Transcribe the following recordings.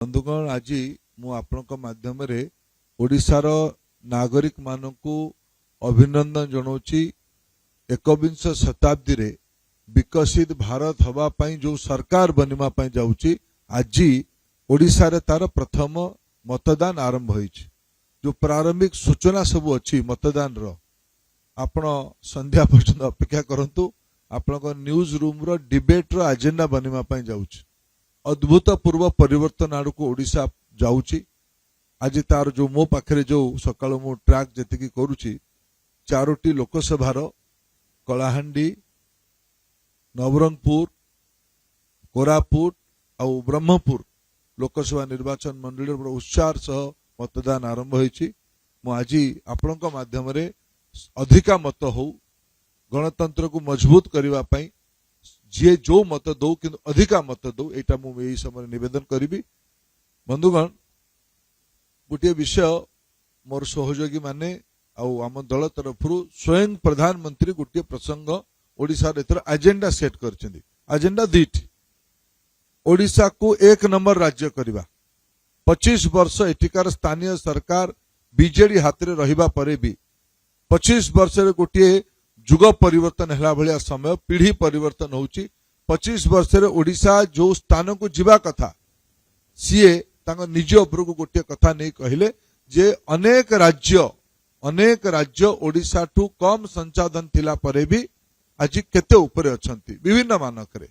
बंधुगण आज मु आपनक माध्यम रे ओडिशार नागरिक मानकु अभिनंदन जनाऊँची। 21 शताब्दी रे विकसित भारत हवा पाई जो सरकार बनिमा पाई जाउची आज ओडिशा रे तार प्रथम मतदान आरंभ होईची। जो प्रारंभिक सूचना सब अच्छी मतदान रो आपण संध्या पर्यंत अपेक्षा करंतु। आपनक न्यूज रूम रो डिबेट रो एजेंडा बनिमा पाई जाउची। अद्भुतपूर्व परिवर्तन आड़ को ओडिशा जाउची। आज तार जो मो पाखरे जो सकाळ मु ट्रैक जतिकी करूची 4टी लोकसभा कलाहांडी, नवरंगपुर, कोरापुट और ब्रह्मपुर लोकसभा निर्वाचन मंडली उत्साह सह मतदान आरंभ होईची। मु आज आपनक माध्यम रे अधिका मत हो गणतंत्र को मजबूत करबा पई जे जो मत दो कि अधिका मत दो एटा मु एई समय निवेदन करिबी। बंधुगण गोटे विषय मोर सहयोगी माने आम दल तरफ स्वयं प्रधानमंत्री गोटे प्रसंग ओडिशा रे एजेंडा सेट करछिंदी। एजेंडा दीटी ओडिशा को 1 नंबर राज्य करबा। 25 वर्ष एटिकार स्थानीय सरकार बीजेडी हाथ रे रहिबा परे भी 25 वर्ष रे गोटे जुग परिवर्तन हैला भलिया समय पीढ़ी परिवर्तन होउची। 25 वर्ष रे ओडिशा जो स्थान को जीवा कथा सीए तांग निज उपर को गोटे कथा नहीं कहले जे अनेक राज्य ओडिशा ठू कम संसाधन थिला परे भी आज केते ऊपर अछंती विभिन्न मानक रे।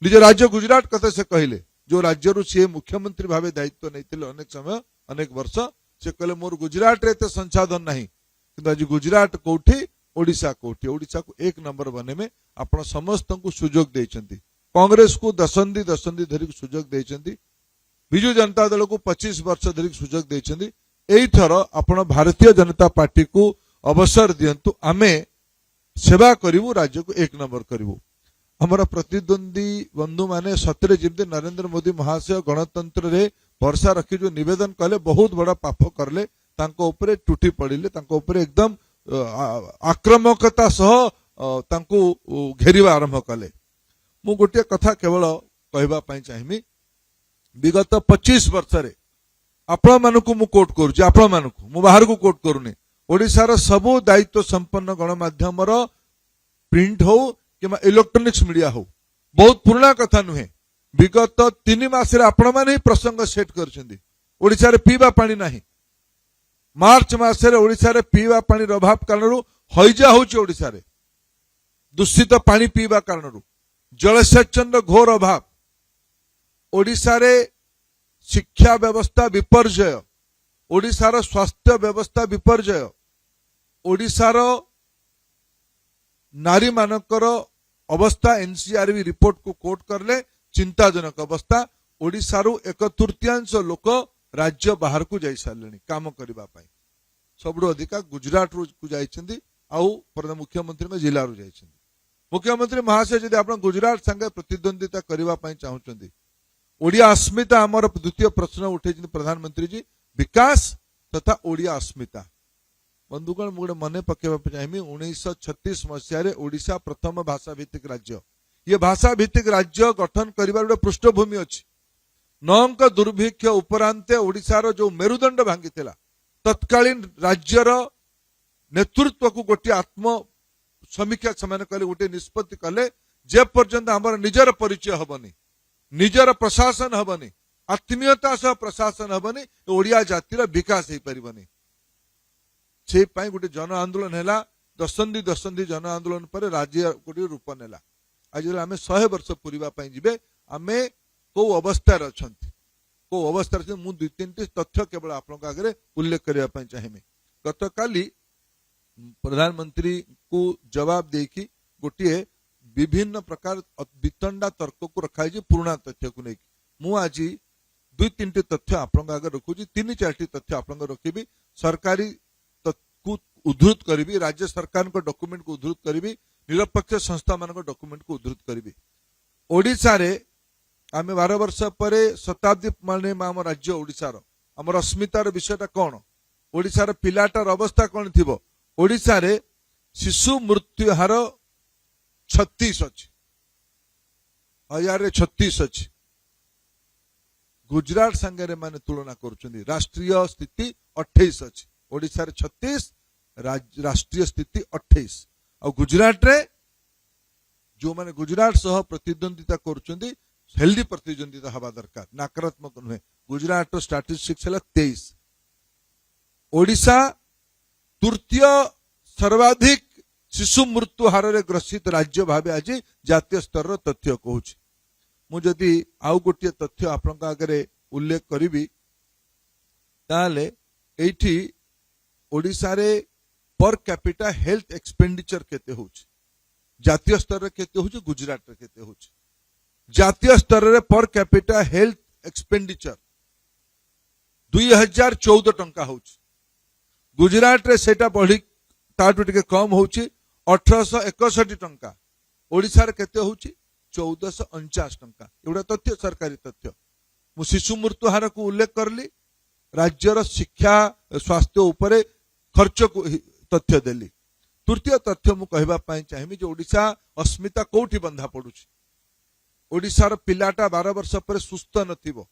निज राज्य गुजरात कथा से कहले जो राज्य रु सी मुख्यमंत्री भावे दायित्व नहीं अनेक समय अनेक वर्ष से कहले मोर गुजरात रे ते संसाधन नहीं किंतु आज गुजरात कोठी ओडिशा कोठी। ओडिशा को 1 नंबर बने में आपण समस्त को सुजोग देइछंती। कांग्रेस को दशंधी धरी सुजोग देइछंती। बिजु जनता दल को 25 वर्ष धरी सुजोग देइछंती। एई थर आपण भारतीय जनता पार्टी को अवसर दियंतु आमे सेवा करिवु राज्य को 1 नंबर करिवु। हमर प्रतिद्वंदी बंधु माने सतरे जिमते नरेंद्र मोदी महाशय गणतंत्र रे भरोसा रखी जो निवेदन कले बहुत बड़ा पाप करले तांको ऊपर टूटी पड़िले तांको ऊपर एकदम आक्रमकता सह तांको घेरिबा आरंभ कले। मु गोटे कथा केवल कहबा पई चाहिमी विगत 25 वर्ष रे आपण मानकु मु कोट करूची। आपण मानकु मु बाहर को कोट करूनी। ओडिसा रो सबो दायित्व संपन्न गणमाध्यम रो प्रिंट हो कि इलेक्ट्रोनिक्स मीडिया हो बहुत पुराना कथा नुहे। विगत 3 मास रे आपण माने प्रसंग सेट करछंदी। ओडिसा रे पीबा पानी नाही। मार्च मासरे ओडिशा रे पीवा पानी अभाव कारण हैजा होची। ओडिशा रे दूषित पानी पीवा कारण जलसेचन घोर अभाव। ओडिशा रे शिक्षा व्यवस्था विपर्जय। ओडिशा रो स्वास्थ्य व्यवस्था विपर्जय। ओडिशा रो नारी मानकर अवस्था एनसीआरबी रिपोर्ट को कोट करले चिंताजनक अवस्था। ओडिशा रो 1/3 लोक राज्य बाहर को जाई सारलेनी काम करबा पई। सबडो अधिका गुजरात को जाइछंदी आउ मुख्यमंत्री में जिला रो जाइछंदी। मुख्यमंत्री महाशय जदि आपण गुजरात संगे प्रतिद्वंदिता करबा पई चाहुचंदी ओडिया अस्मिता हमर द्वितीय प्रश्न उठेछन प्रधानमंत्री जी विकास तथा ओडिया अस्मिता। बंधुगण मुगडे मने पकेबा पई चाहिमी 1936 मसिया रे ओडिशा प्रथम भाषा भित्तिक राज्य। ये भाषा भित्तिक राज्य गठन करिबार पृष्ठभूमि अछि। नौंक दुर्भिक्ष उपरांते ओडिशार जो मेरुदंड भांगी तत्कालीन राज्यर नेतृत्व को गोटे आत्म समीक्षा से गोटे निष्पत्ति कले जे पर्यंत आमर निजर परिचय हबनी निजर प्रशासन हबनी आत्मीयता सह प्रशासन हबनी ओडिया जातिर विकास हो पारिबनी। से पई गोटे जन आंदोलन हैला। दशंधी जन आंदोलन पर राज्य गोटे रूप नेला। आज आमे 100 वर्ष पूरीबा पई जिबे आमे को अवस्था रछंती को अवस्था रछन मु 2-3 तथ्य केवल आपन आगे उल्लेख करबा पई चाहिमे। गतकाली प्रधानमंत्री को जवाब देकी गोटे विभिन्न प्रकार वितंडा तर्क को रखाई जे पुराना तथ्य को लेकी मु आज 2-3 तथ्य आपन आगे रखुची। 3-4 तथ्य आपन रखिबी। सरकारी को उद्धृत करिबी। राज्य सरकार को डॉक्यूमेंट को उद्धृत करिबी। निरपेक्ष संस्था मान डॉक्यूमेंट को उद्धृत करिबी। ओडिशा रे आमे 12 वर्ष परे शताब्दी माने आम राज्य ओडिशार आमर अस्मितार विषयटा कौन ओडिशार पिलाटार अवस्था कौन थिबो। ओडिशा रे शिशु मृत्यु हार 36 अछि। 1036 अछि। गुजरात संगे माने तुलना करुछंदी राष्ट्रीय स्थिति 28 अछि ओडिसा रे 36 राष्ट्रीय स्थिति 28 और गुजरात रे जो माने गुजरात सह प्रतिद्वंदिता करुछंदी हेल्दी प्रतिद्वंदिता हवा दरकार नकारात्मक नुहे गुजरात स्टैटिस्टिक्स है 23 ओडिशा तृतीय सर्वाधिक शिशु मृत्यु हार रे ग्रसित राज्य भावे आज जातीय स्तर तथ्य कहूँ मुझे आउ गोटे तथ्य आपण आगे उल्लेख करी ताले एठी ओडिशा रे पर कैपिटा हेल्थ एक्सपेंडिचर केते होउछ जातीय स्तर रे केते होउछ गुजरात रे केते होउछ जातीय स्तर रे पर कैपिटा हेल्थ एक्सपेंडिचर 2014 टंका होउछ गुजरात रे सेटा बढ़ी ताटू टिके कम होउछ 1861 टंका ओडिशा रे केते होउछ 1449 टंका एवढा तथ्य सरकारी तथ्य मु शिशु मृत्यु हार को उल्लेख करली राज्यर शिक्षा स्वास्थ्य उपरे खर्च को तथ्य देली तृतीय तथ्य मु कहबा पई चाहिबी जे ओडिशा अस्मिता कोठी बंधा पडुछि ओडिशार पिलाटा 12 वर्ष पर सुस्थ नथिबो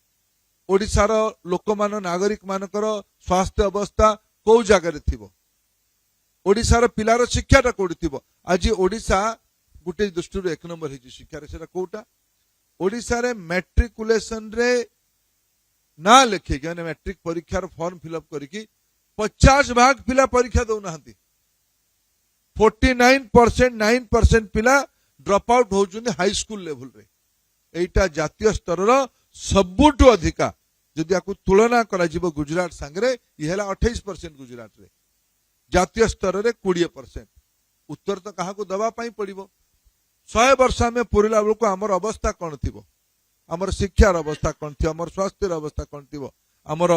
ओडिशार लोकमान नागरिक मानकर स्वास्थ्य अवस्था को जगह थिबो ओडिशार पिलार शिक्षाटा कोठी थिबो आज ओडिशा गोटे दृष्टि एक नंबर है शिक्षार से कोटा ओडिशा रे मैट्रिकुलेशन रे ना लिखे मैट्रिक परीक्षार फॉर्म फिलअप करके 50 भाग पिला परीक्षा दौना 49% 9% पिला ड्रॉप आउट होउछन हाई स्कूल लेवल रे एटा जातीय स्तर रो सबुटु अधिका जदि आकु तुलना करा जिवो गुजरात संगरे ये हला 28% गुजरात रे जातीय स्तर रे 20% उत्तर तो कहा को दबा पाई पड़िबो 100 वर्ष में पूरीला बेलू को आमर अवस्था कौन थी आमर शिक्षार अवस्था कौन थी आमर स्वास्थ्य अवस्था कौन थी आमर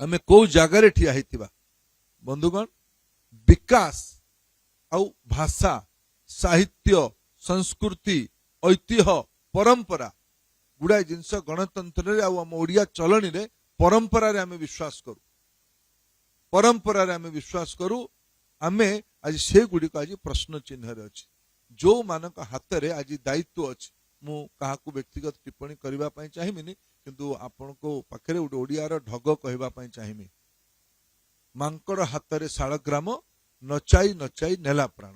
आमे को जगह ठिया होइतिबा बंधुगण विकास आउ भाषा साहित्य संस्कृति ऐतिह्य परंपरा गुड़ाए जिनस गणतंत्र रे आउ आम ओडिया चलनी रे परंपरा रे आमे विश्वास करू परंपरा रे आमे विश्वास करू आमे आज से गुडी को आज प्रश्न चिन्ह रे अछि जो मानक हाथ रे आज दायित्व अच्छी मु काहाकू व्यक्तिगत टिप्पणी करबा पई चाहिबिनी किंतु आपण को पाखरे उडे ओडिया रो ढग कहबा पई चाहिबी मांकड़ हाथ रे शालग्राम नचाई नचाई नेला प्राण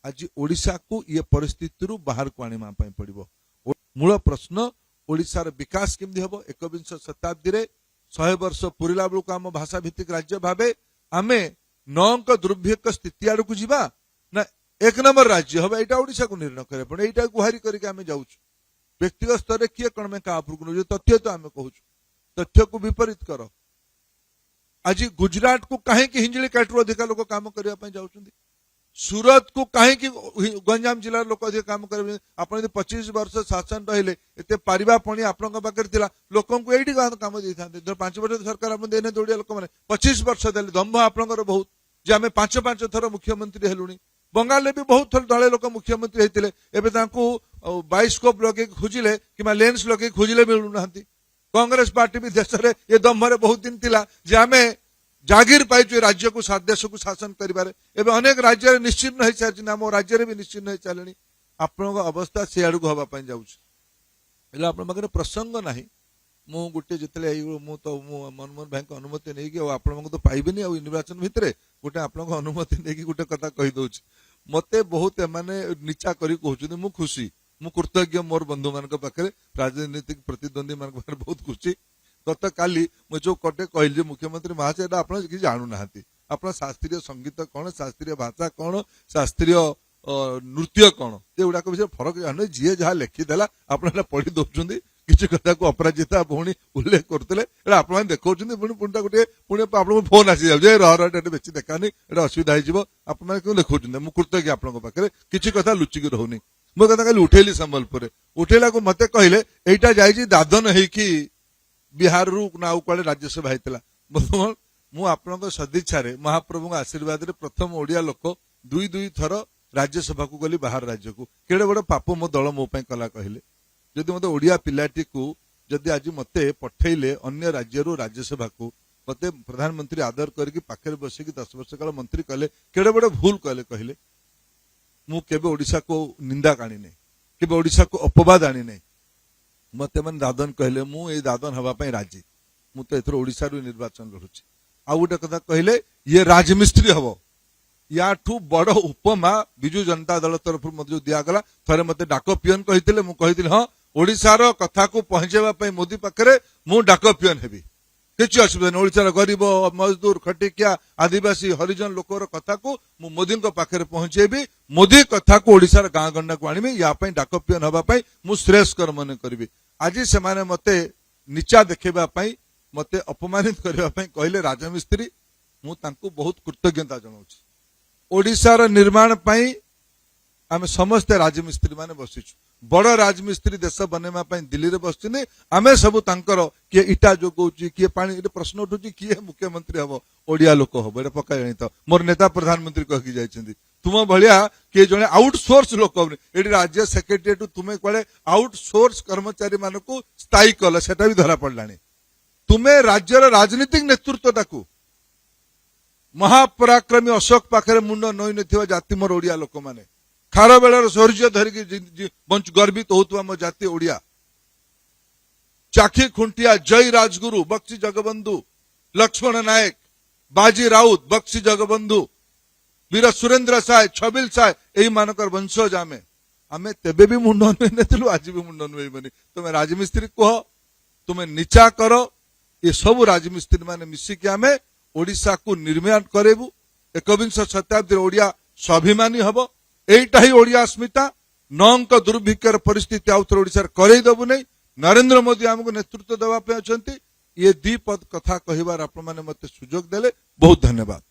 आज ओडिशा को ये परिस्थिति रु बाहर को आनिमा पई पड़िबो मूल प्रश्न ओडिशार विकास केमदी हबो 21 शताब्दी रे 100 वर्ष पुरिला बेलू को आम भाषा भित्तिक राज्य भाबे आमे नौंक दुर्भिक्ष स्थिति आड़ को जीवा ना एक नंबर राज्य हम यहाँ ओडिशा को निर्णय करे पड़े यहाँ गुहारी करके आम जाऊँ व्यक्तिगत स्तर किए कौन में क्या तथ्य तो आम कहूँ तथ्य को विपरीत कर आज गुजरात को कहीं हिंजली काटरू अधिक लोक काम करने जाऊँ सूरत को कहीं गंजाम जिलार लोक अधिक काम करेंगे आप 25 वर्ष शासन रहिले एते पारिबा पणी आपन पाखे थिला लोकन को एठी काम दे थांते 5 वर्ष सरकार आपन देने दोड़िया लोक माने 25 वर्ष देले दंभ आपनकर बहुत जे आमे 5 थर मुख्यमंत्री हेलुनी बंगाल भी बहुत थर दले लोक मुख्यमंत्री हेतिले एबे तांको बायोस्कोप लगे खोजिले किमा लेंस लगे खोजिले मिलु नांती कांग्रेस पार्टी भी देश रे ये दंभरे बहुत दिन थिला जे आमे जागीर पाइछु राज्य को देश को शासन करिबारे एबे अनेक राज्य रे निश्चिन्न होई सारछि नाम राज्य रे भी निश्चिन्न होई चालणी आपन अवस्था से आडू हवा पई जाउछ एला आपन मगरे प्रसंग नाही मु गुटे जितले मु तो मनमोहन भाई अनुमति नहीं कि आपण तो पाइबेनी आ निर्वाचन भितरे गोटे आपण अनुमति नहीं कि गोटे कथा कहि दउछ मते बहुत माने नीचा करी कहउछ मु खुशी मु कृतज्ञ मोर बंधु मान पाखे राजनीतिक प्रतिद्वंदी मान बहुत खुशी गत काली मु जो कटे कहली मुख्यमंत्री महाशय आप जानू ना आप शास्त्रीय संगीत कौन शास्त्रीय भाषा कौन शास्त्रीय नृत्य कौन ये गुड़ाक विषय फरक जान जी जहाँ लिखिदेला आप पढ़ी दौरान किसी कथा को अपराजिता भौणी उल्लेख करते आप देखा पुणी गोटे पुणी आप फोन आसी जाए रह बेची देखानी एटा असुविधा हो आप देखा मुझे कृतज्ञ आपको पाखे किसी कथा लुचिकी रोनी मो कथा कल उठेली संबलपुर उठेला को मत कहले यहीटा जाइए दादन होगी बिहार रु ना कड़े राज्यसभा होता बर्तमान मुझे सदिच्छा महाप्रभु आशीर्वाद प्रथम ओडिया लोक दुई थर राज्यसभा को गली बाहर राज्य को केड़े बड़ पाप मो दल मो कला कहले जदि मत ओडिया पिलाटी को जदि आज मते पठेले अन्य राज्य राज्यसभा को मते प्रधानमंत्री आदर करके पाखे बसिकी 10 वर्ष काल मंत्री कहले केड़े बड़ भूल कहले कहले मु केबे ओडिशा को निंदा काणी नहीं केबे ओडिशा को अपवाद आनी नहीं मते मन दादन कहले मु ए दादन हवा पई राजी मु तो एथरो ओडिसा रु निर्वाचन लढुची आ गोटे कथा कहले ये राजमिस्त्री हबो याठू बड़ उपमा बिजु जनता दल तरफ मते दिया गला थरे मते डाक पियन कहिथिले मु कहिथिले हां ओडिसार कथा को पहुंचेबा पई मोदी पाखरे मु डाक पियन हेबी किछि असुविधा नहीं ओडिसार गरीब मजदूर खटिकिया आदिवासी हरिजन लोकर कथा को मु मोदी पाखरे पहुंचेबी मोदी कथा को ओडिसार गाँ गंडा को आनिबी या पई डाक पियन हबा पई मु श्रेयस्कर मन करिबी आज से माने मते नीचा देखेबा पई मते अपमानित करबा पई कहले राजमिस्त्री मु तांको बहुत कृतज्ञता जनाउछि ओडिसार निर्माण पई आमे समस्त राजमिस्त्री माने बसिछु बड़ राजमिस्त्री देश बनेमा पई दिल्ली रे बसिने आमे सब तांकर के इटा जोगौची के पानी ए प्रश्न उठुची के मुख्यमंत्री हबो ओडिया लोक हबो एटा पक्का जानि त मोर नेता प्रधानमंत्री कह कि जाइछन्ती तुम भलिया के जने आउटसोर्स लोक एडी राज्य सेक्रेटरीट तुमे कोले आउटसोर्स कर्मचारी मानको स्थायी कल सेटा भी धरा पड़लानी तुमे राज्यर राजनीतिक नेतृत्व ताकू महापराक्रमी अशोक पाखरे मुंड नई नथिबा जाति मोर ओडिया लोक माने खार बेलर शौर्य धरिकी बंच गर्वित होतुवा मो जाति ओडिया चाखी खुंटिया जय राजगुरु बक्सी जगबंधु लक्ष्मण नायक बाजी राउत बक्सी जगबंधु वीर सुरेंद्र साय छबिल साय एही मानकर वंशज आमे तेबे भी मुंड नुई नथिलु आज भी मुंड नुईबनी तुमे राजमिस्त्री कह तुमे नीचा करो ये सब राजमिस्त्री माने मिसिकी आमे ओडिसा को निर्माण करेबु 21 शताब्दी ओडिया स्वाभिमानी हबो एटा ही ओडिया अस्मिता नंक दुर्भिक्षर परिस्थिति आउथर ओडिसा करई दबु नै नरेंद्र मोदी हमको नेतृत्व देवा पे अछंती ये दी पद कथा कहिबार आपण माने मते सुजोग देले बहुत धन्यवाद।